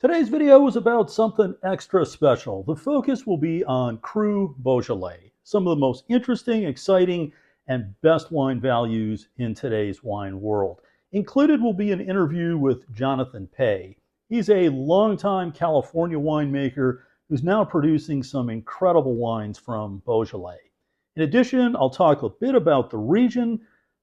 Today's video is about something extra special. The focus will be on Cru Beaujolais, some of the most interesting, exciting, and best wine values in today's wine world. Included will be an interview with Jonathan Pey. He's a longtime California winemaker who's now producing some incredible wines from Beaujolais. In addition, I'll talk a bit about the region,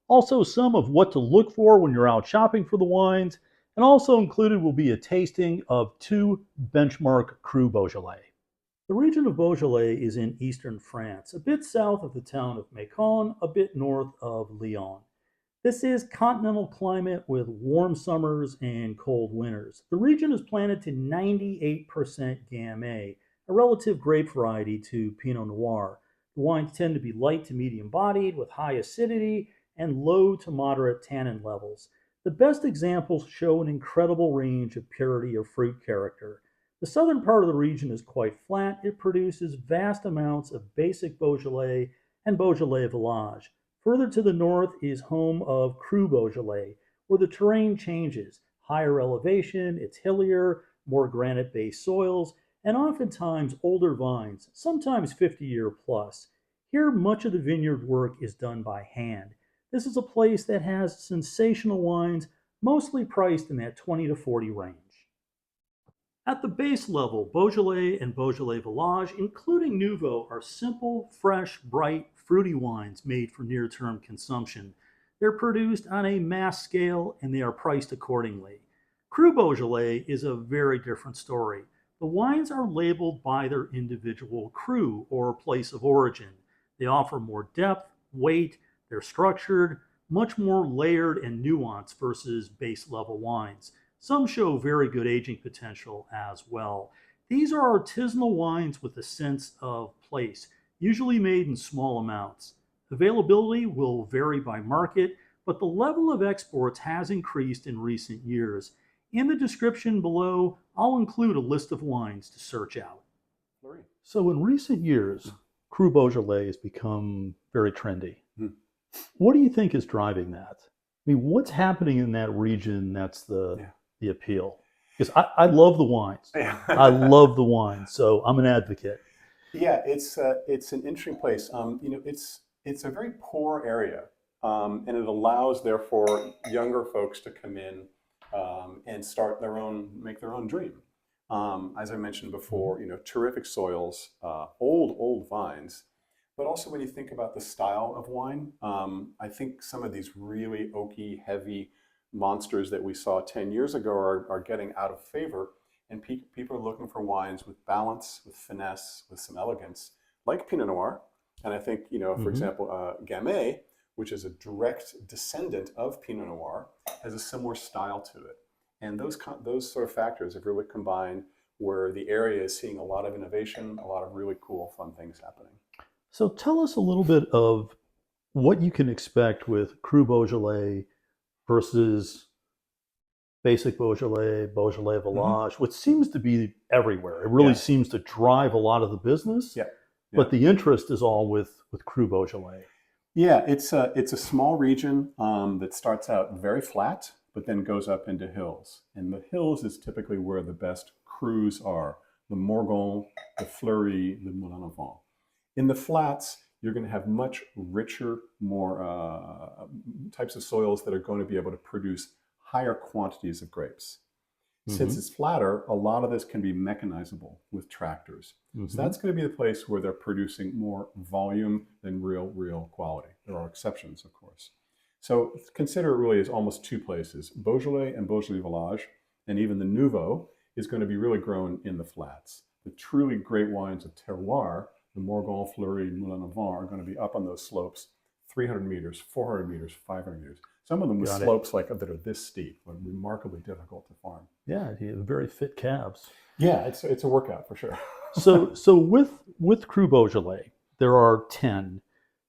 also some of what to look for when you're out shopping for the wines, and also included will be a tasting of two benchmark Cru Beaujolais. The region of Beaujolais is in eastern France, a bit south of the town of Macon, a bit north of Lyon. This is continental climate with warm summers and cold winters. The region is planted to 98% Gamay, a relative grape variety to Pinot Noir. The wines tend to be light to medium bodied with high acidity and low to moderate tannin levels. The best examples show an incredible range of purity of fruit character. The southern part of the region is quite flat. It produces vast amounts of basic Beaujolais and Beaujolais Villages. Further to the north is home of Cru Beaujolais, where the terrain changes. Higher elevation, it's hillier, more granite-based soils, and oftentimes older vines, sometimes 50-year plus. Here, much of the vineyard work is done by hand. This is a place that has sensational wines, mostly priced in that 20 to 40 range. At the base level, Beaujolais and Beaujolais Villages, including Nouveau, are simple, fresh, bright, fruity wines made for near-term consumption. They're produced on a mass scale and they are priced accordingly. Cru Beaujolais is a very different story. The wines are labeled by their individual cru or place of origin. They offer more depth, weight, they're structured, much more layered and nuanced versus base level wines. Some show very good aging potential as well. These are artisanal wines with a sense of place, usually made in small amounts. Availability will vary by market, but the level of exports has increased in recent years. In the description below, I'll include a list of wines to search out. So in recent years, Cru Beaujolais has become very trendy. What do you think is driving that? I mean, what's happening in that region that's the appeal? Because I love the wines. I love the wines, so I'm an advocate. Yeah, it's an interesting place. It's a very poor area, and it allows therefore younger folks to come in and make their own dream. As I mentioned before, terrific soils, old vines. But also when you think about the style of wine, I think some of these really oaky, heavy monsters that we saw 10 years ago are getting out of favor. And people are looking for wines with balance, with finesse, with some elegance, like Pinot Noir. And I think, for example, Gamay, which is a direct descendant of Pinot Noir, has a similar style to it. And those sort of factors have really combined where the area is seeing a lot of innovation, a lot of really cool, fun things happening. So tell us a little bit of what you can expect with Cru Beaujolais versus basic Beaujolais, Beaujolais Village, which seems to be everywhere. It really seems to drive a lot of the business, but the interest is all with Cru Beaujolais. Yeah, it's a small region that starts out very flat, but then goes up into hills. And the hills is typically where the best crus are, the Morgon, the Fleury, the Moulin à Vent. In the flats, you're going to have much richer, more types of soils that are going to be able to produce higher quantities of grapes. Since it's flatter, a lot of this can be mechanizable with tractors. So that's going to be the place where they're producing more volume than real quality. There are exceptions, of course. So consider it really as almost two places, Beaujolais and Beaujolais Village, and even the Nouveau is going to be really grown in the flats. The truly great wines of terroir, the Morgon, Fleury, Moulin à Vent, are going to be up on those slopes, 300 meters, 400 meters, 500 meters. Some of them with slopes that are this steep, are remarkably difficult to farm. Yeah, you have very fit calves. Yeah, it's a workout for sure. So with Cru Beaujolais, there are 10.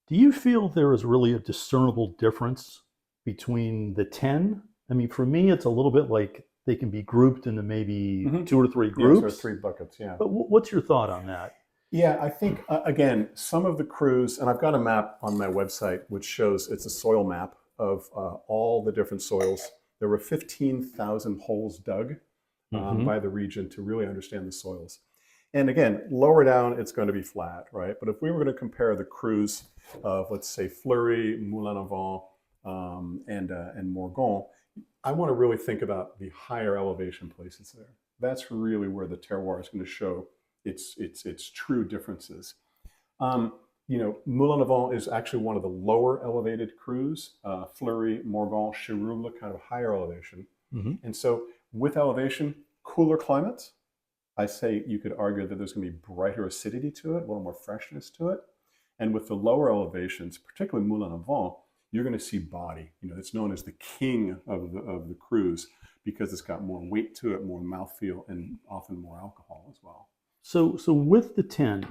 Do you feel there is really a discernible difference between the 10? I mean, for me, it's a little bit like they can be grouped into maybe two or three groups. Or three buckets, yeah. But what's your thought on that? Yeah, I think, again, some of the crus, and I've got a map on my website which shows, it's a soil map of all the different soils. There were 15,000 holes dug by the region to really understand the soils. And again, lower down, it's going to be flat, right? But if we were going to compare the crus of, let's say, Fleury, Moulin-à-Vent, and Morgon, I want to really think about the higher elevation places there. That's really where the terroir is going to show its true differences. Moulin-à-Vent is actually one of the lower elevated crus. Fleury, Morgon, Chirouble, kind of higher elevation. And so with elevation, cooler climates, I say you could argue that there's going to be brighter acidity to it, a little more freshness to it. And with the lower elevations, particularly Moulin-à-Vent, you're going to see body. It's known as the king of the crus because it's got more weight to it, more mouthfeel, and often more alcohol as well. So with the 10,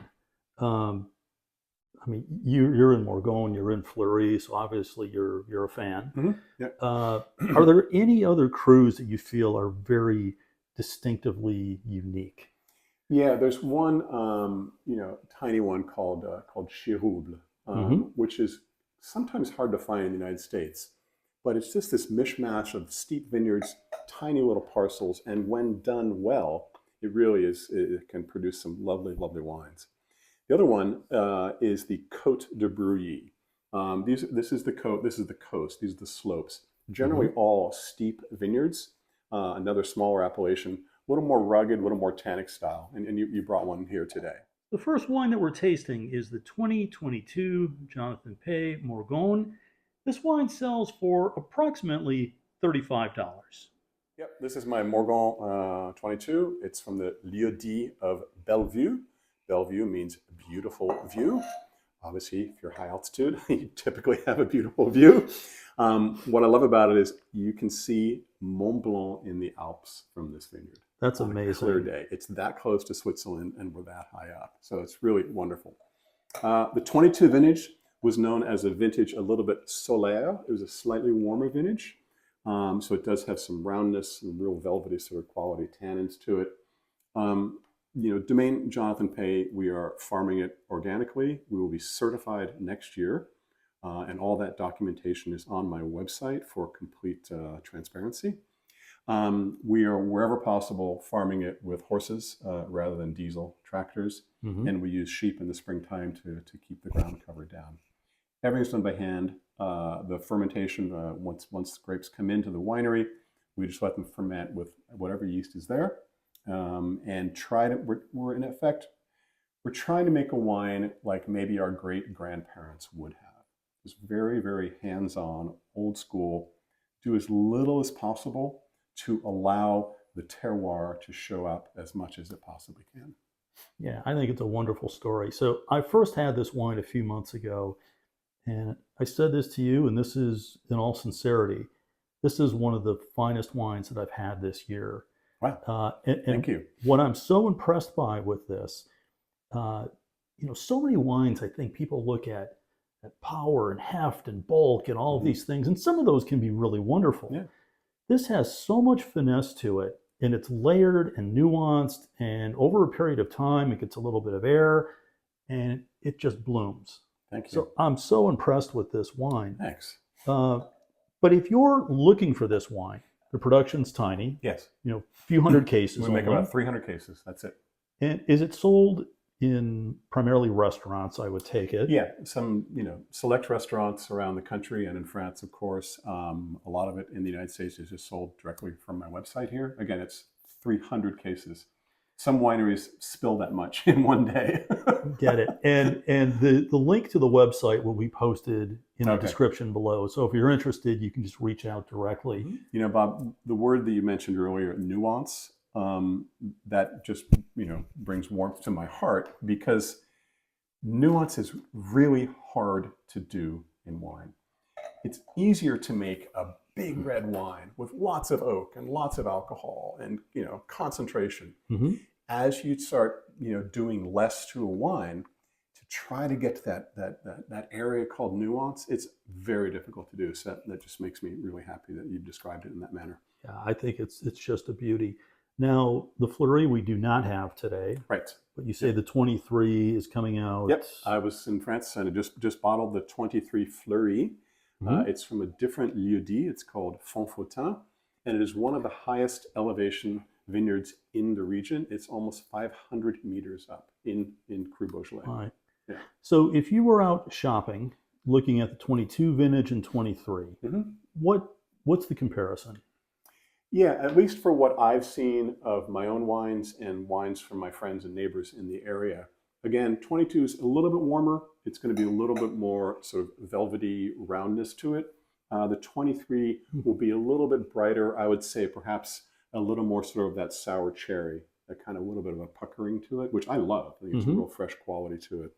you're in Morgon, you're in Fleury, so obviously you're a fan. Are there any other crus that you feel are very distinctively unique? Yeah, there's one, tiny one called Chirouble, which is sometimes hard to find in the United States, but it's just this mishmash of steep vineyards, tiny little parcels, and when done well, it really it can produce some lovely, lovely wines. The other one is the Côte de Brouilly. This is the coast. These are the slopes. Generally, all steep vineyards. Another smaller appellation, a little more rugged, a little more tannic style. And you brought one here today. The first wine that we're tasting is the 2022 Jonathan Pey Morgon. This wine sells for approximately $35. Yep, this is my Morgon 22. It's from the lieu-dit of Bellevue. Bellevue means beautiful view. Obviously, if you're high altitude, you typically have a beautiful view. What I love about it is you can see Mont Blanc in the Alps from this vineyard. That's amazing. On a clear day. It's that close to Switzerland, and we're that high up. So it's really wonderful. The 22 vintage was known as a vintage a little bit solaire. It was a slightly warmer vintage. So it does have some roundness and real velvety sort of quality tannins to it. Domaine Jonathan Pey, we are farming it organically. We will be certified next year. And all that documentation is on my website for complete transparency. We are, wherever possible, farming it with horses rather than diesel tractors. And we use sheep in the springtime to keep the ground cover down. Everything's done by hand. The fermentation, once the grapes come into the winery, we just let them ferment with whatever yeast is there. And we're in effect, we're trying to make a wine like maybe our great grandparents would have. It's very, very hands-on, old school, do as little as possible to allow the terroir to show up as much as it possibly can. Yeah, I think it's a wonderful story. So I first had this wine a few months ago, and I said this to you, and this is in all sincerity, this is one of the finest wines that I've had this year. Wow. Thank you. What I'm so impressed by with this, so many wines I think people look at power and heft and bulk and all of these things, and some of those can be really wonderful. Yeah. This has so much finesse to it, and it's layered and nuanced, and over a period of time, it gets a little bit of air, and it just blooms. Thank you. So I'm so impressed with this wine. Thanks. But if you're looking for this wine, the production's tiny. Yes. A few hundred cases. We make about 300 cases. That's it. And is it sold in primarily restaurants, I would take it? Yeah, some select restaurants around the country and in France, of course. A lot of it in the United States is just sold directly from my website here. Again, it's 300 cases. Some wineries spill that much in one day. Get it. And the link to the website will be posted in the description below. So if you're interested, you can just reach out directly. Bob, the word that you mentioned earlier, nuance, that just brings warmth to my heart, because nuance is really hard to do in wine. It's easier to make a big red wine with lots of oak and lots of alcohol and concentration. As you start doing less to a wine, to try to get to that area called nuance, it's very difficult to do. So that just makes me really happy that you've described it in that manner. Yeah, I think it's just a beauty. Now, the Fleury we do not have today. Right. But you say the 23 is coming out. Yep. I was in France and I just bottled the 23 Fleury. It's from a different lieu-dit. It's called Fontfautin, and it is one of the highest elevation vineyards in the region. It's almost 500 meters up in Cru Beaujolais. All right. Yeah. So if you were out shopping, looking at the 22 vintage and 23, what's the comparison? Yeah, at least for what I've seen of my own wines and wines from my friends and neighbors in the area. Again, 22 is a little bit warmer. It's going to be a little bit more sort of velvety roundness to it. The 23 will be a little bit brighter. I would say perhaps a little more sort of that sour cherry, that kind of little bit of a puckering to it, which I love. I think it's a real fresh quality to it.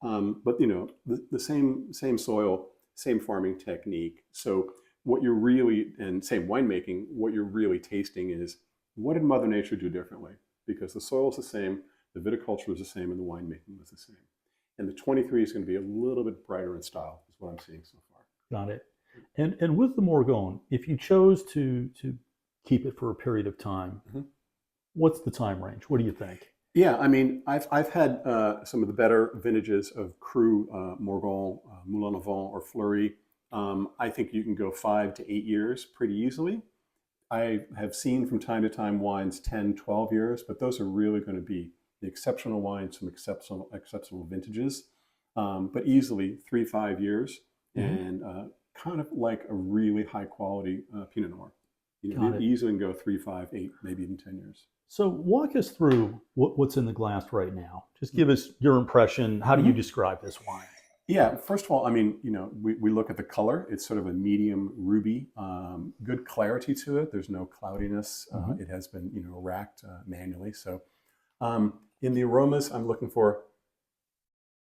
But you know, the same soil, same farming technique. So what you're really, and same winemaking, what you're really tasting is, what did Mother Nature do differently? Because the soil is the same, the viticulture is the same, and the winemaking was the same. And the 23 is going to be a little bit brighter in style, is what I'm seeing so far. Got it. And with the Morgon, if you chose to keep it for a period of time, what's the time range? What do you think? Yeah, I mean, I've had some of the better vintages of Cru, Morgon, Moulin à Vent, or Fleury. I think you can go 5 to 8 years pretty easily. I have seen from time to time wines 10, 12 years, but those are really going to be the exceptional wines from exceptional vintages. But easily 3-5 years, and kind of like a really high quality Pinot Noir. You know, easily can go 3, 5, 8, maybe even 10 years. So walk us through what's in the glass right now. Just give us your impression. How do you describe this wine? Yeah, first of all, I mean, you know, we look at the color. It's sort of a medium ruby, good clarity to it. There's no cloudiness. It has been, you know, racked manually. So in the aromas, I'm looking for,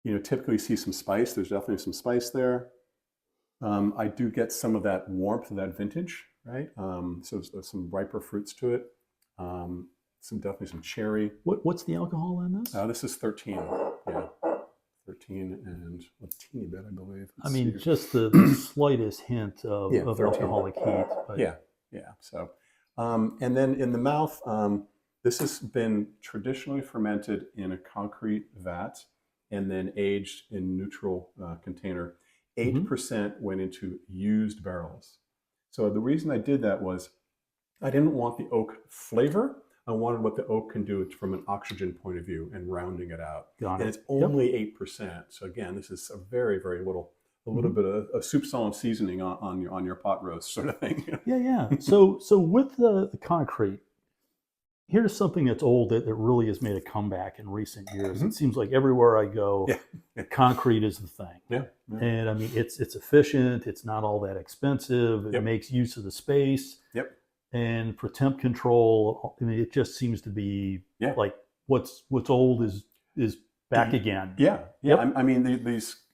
you know, typically see some spice. There's definitely some spice there. I do get some of that warmth of that vintage, right? So there's some riper fruits to it. Definitely some cherry. What's the alcohol in this? This is 13. Yeah, 13 and a teeny bit, I believe. I mean, just the slightest hint of alcoholic heat. But... Yeah. So, and then in the mouth, this has been traditionally fermented in a concrete vat and then aged in neutral container. 8% went into used barrels. So the reason I did that was I didn't want the oak flavor. I wanted what the oak can do from an oxygen point of view and rounding it out. And it's only 8%. So again, this is a very, very little, bit of a soupçon seasoning on your pot roast sort of thing. Yeah. So with the concrete, here's something that's old that really has made a comeback in recent years. It seems like everywhere I go, concrete is the thing. Yeah. And I mean, it's efficient. It's not all that expensive. It makes use of the space. And for temp control, I mean, it just seems to be like what's old is back again. I mean,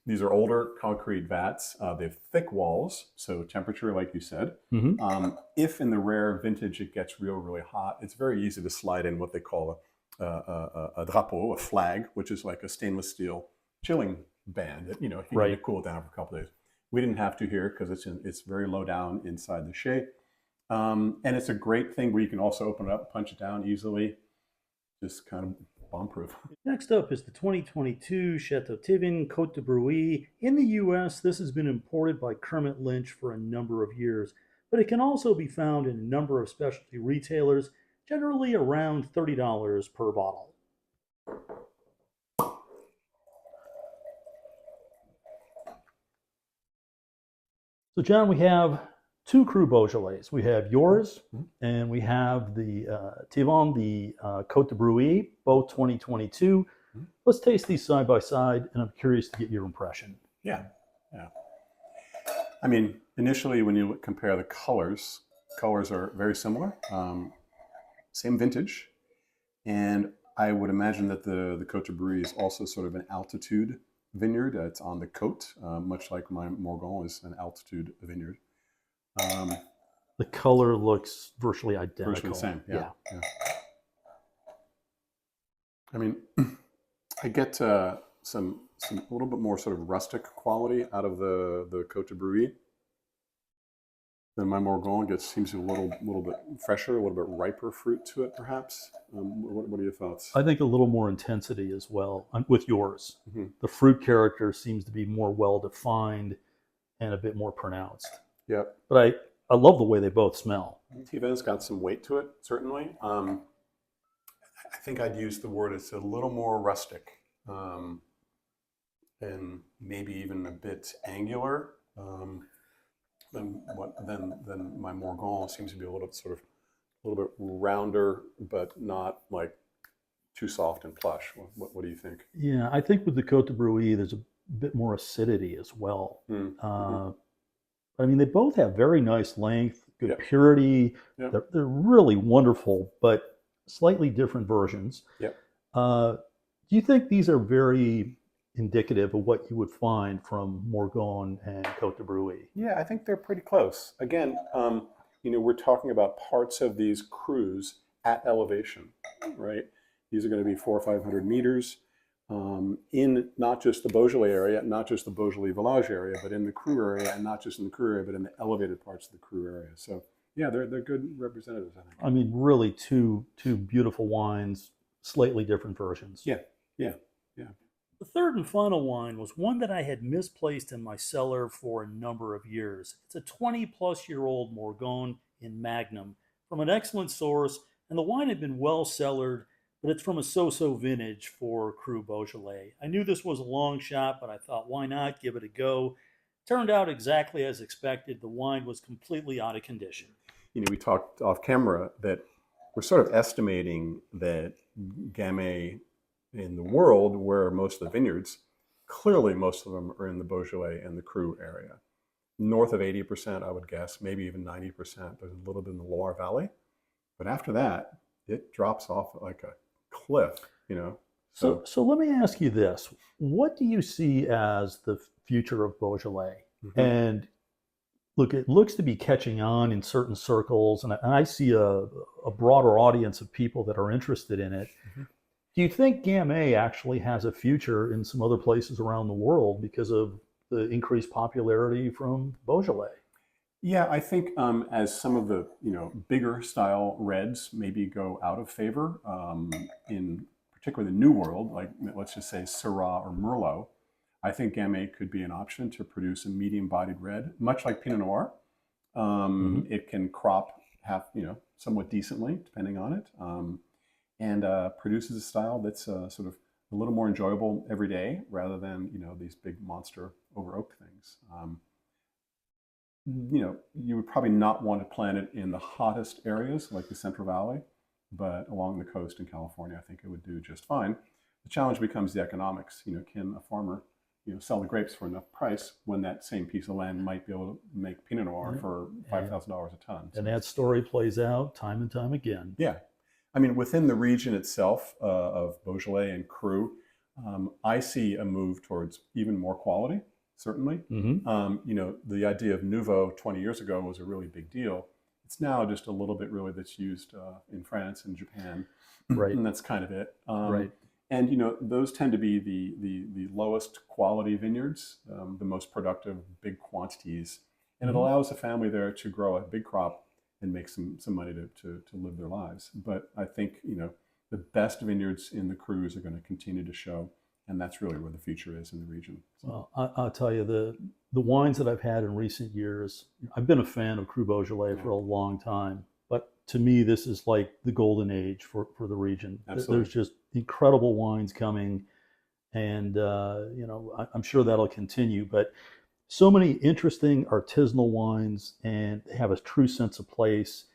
these are older concrete vats. They have thick walls, so temperature, like you said. If in the rare vintage it gets really hot, it's very easy to slide in what they call a drapeau, a flag, which is like a stainless steel chilling band that, you know, if you need to cool it down for a couple of days. We didn't have to here because it's very low down inside the shade. And it's a great thing where you can also open it up, punch it down easily, just kind of bomb-proof. Next up is the 2022 Chateau Tivin Côte de Brouilly. In the U.S., this has been imported by Kermit Lynch for a number of years, but it can also be found in a number of specialty retailers, generally around $30 per bottle. So, John, we have two Cru Beaujolais. We have yours, and we have the Tivin, the Côte de Brouilly, both 2022. Let's taste these side by side, and I'm curious to get your impression. Yeah. I mean, initially, when you compare the colors are very similar. Same vintage, and I would imagine that the Côte de Brouilly is also sort of an altitude vineyard. It's on the côte, much like my Morgon is an altitude vineyard. The color looks virtually identical. Virtually the same, yeah. I mean, I get some a little bit more sort of rustic quality out of the Côte de Brouilly. Then my Morgon seems a little bit fresher, a little bit riper fruit to it, perhaps. What are your thoughts? I think a little more intensity as well with yours. The fruit character seems to be more well defined and a bit more pronounced. Yep. But I love the way they both smell. Tiva's got some weight to it, certainly. I think I'd use the word it's a little more rustic, and maybe even a bit angular than my Morgon seems to be a little bit rounder, but not like too soft and plush. What do you think? Yeah, I think with the Côte de Brouilly, there's a bit more acidity as well. I mean, they both have very nice length, good purity. They're really wonderful, but slightly different versions. Do you think these are very indicative of what you would find from Morgon and Côte de Brouilly? Yeah, I think they're pretty close. Again, we're talking about parts of these crus at elevation, right? These are going to be 400 or 500 meters in not just the Beaujolais area, not just the Beaujolais Village area, but in the Cru area, and not just in the Cru area, but in the elevated parts of the Cru area. So yeah, they're good representatives, I think. I mean, really two beautiful wines, slightly different versions. Yeah. The third and final wine was one that I had misplaced in my cellar for a number of years. It's a 20-plus-year-old Morgon in Magnum from an excellent source, and the wine had been well cellared, but it's from a so-so vintage for Cru Beaujolais. I knew this was a long shot, but I thought, why not give it a go? Turned out exactly as expected. The wine was completely out of condition. We talked off camera that we're sort of estimating that Gamay in the world, where most of the vineyards, clearly most of them are in the Beaujolais and the Cru area. North of 80%, I would guess, maybe even 90%. There's a little bit in the Loire Valley. But after that, it drops off like a cliff, So let me ask you this. What do you see as the future of Beaujolais? And look, it looks to be catching on in certain circles, and I see a broader audience of people that are interested in it. Do you think Gamay actually has a future in some other places around the world because of the increased popularity from Beaujolais? Yeah, I think as some of the bigger style reds maybe go out of favor in particularly the New World, like let's just say Syrah or Merlot, I think Gamay could be an option to produce a medium-bodied red, much like Pinot Noir. It can crop somewhat decently, depending on it, and produces a style that's sort of a little more enjoyable every day rather than these big monster over oak things. You would probably not want to plant it in the hottest areas like the Central Valley, but along the coast in California, I think it would do just fine. The challenge becomes the economics. Can a farmer sell the grapes for enough price when that same piece of land might be able to make Pinot Noir for $5,000 a ton? And that story plays out time and time again. Yeah. I mean, within the region itself of Beaujolais and Cru, I see a move towards even more quality, certainly. The idea of Nouveau 20 years ago was a really big deal. It's now just a little bit really that's used in France and Japan. Right. And that's kind of it. Right. And those tend to be the lowest quality vineyards, the most productive, big quantities, and it allows a family there to grow a big crop and make some money to live their lives. But I think the best vineyards in the Crus are going to continue to show, and that's really where the future is in the region. Well, I'll tell you, the wines that I've had in recent years, I've been a fan of Cru Beaujolais for a long time. But to me, this is like the golden age for the region. Absolutely. There's just incredible wines coming, and I'm sure that'll continue. But so many interesting artisanal wines, and they have a true sense of place.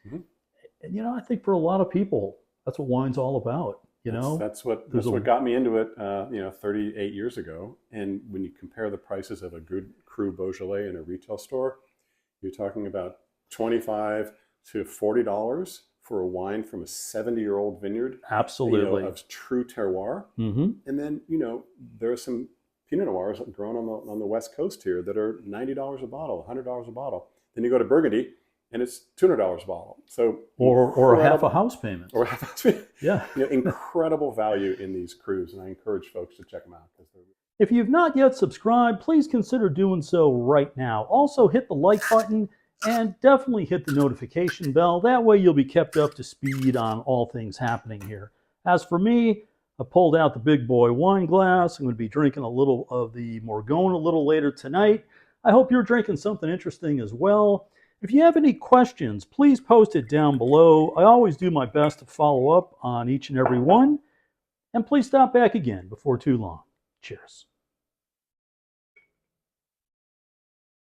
And I think for a lot of people, that's what wine's all about. That's what got me into it 38 years ago. And when you compare the prices of a good Cru Beaujolais in a retail store, you're talking about $25 to $40 for a wine from a 70-year-old vineyard. Absolutely. Of true terroir. And then there are some Pinot Noirs grown on the West Coast here that are $90 a bottle, $100 a bottle. Then you go to Burgundy, and it's $200 a bottle. So or half a house payment. Or half a house payment. Yeah. Incredible value in these Crus, and I encourage folks to check them out. If you've not yet subscribed, please consider doing so right now. Also, hit the like button and definitely hit the notification bell. That way you'll be kept up to speed on all things happening here. As for me, I pulled out the big boy wine glass. I'm going to be drinking a little of the Morgon a little later tonight. I hope you're drinking something interesting as well. If you have any questions, please post it down below. I always do my best to follow up on each and every one. And please stop back again before too long. Cheers.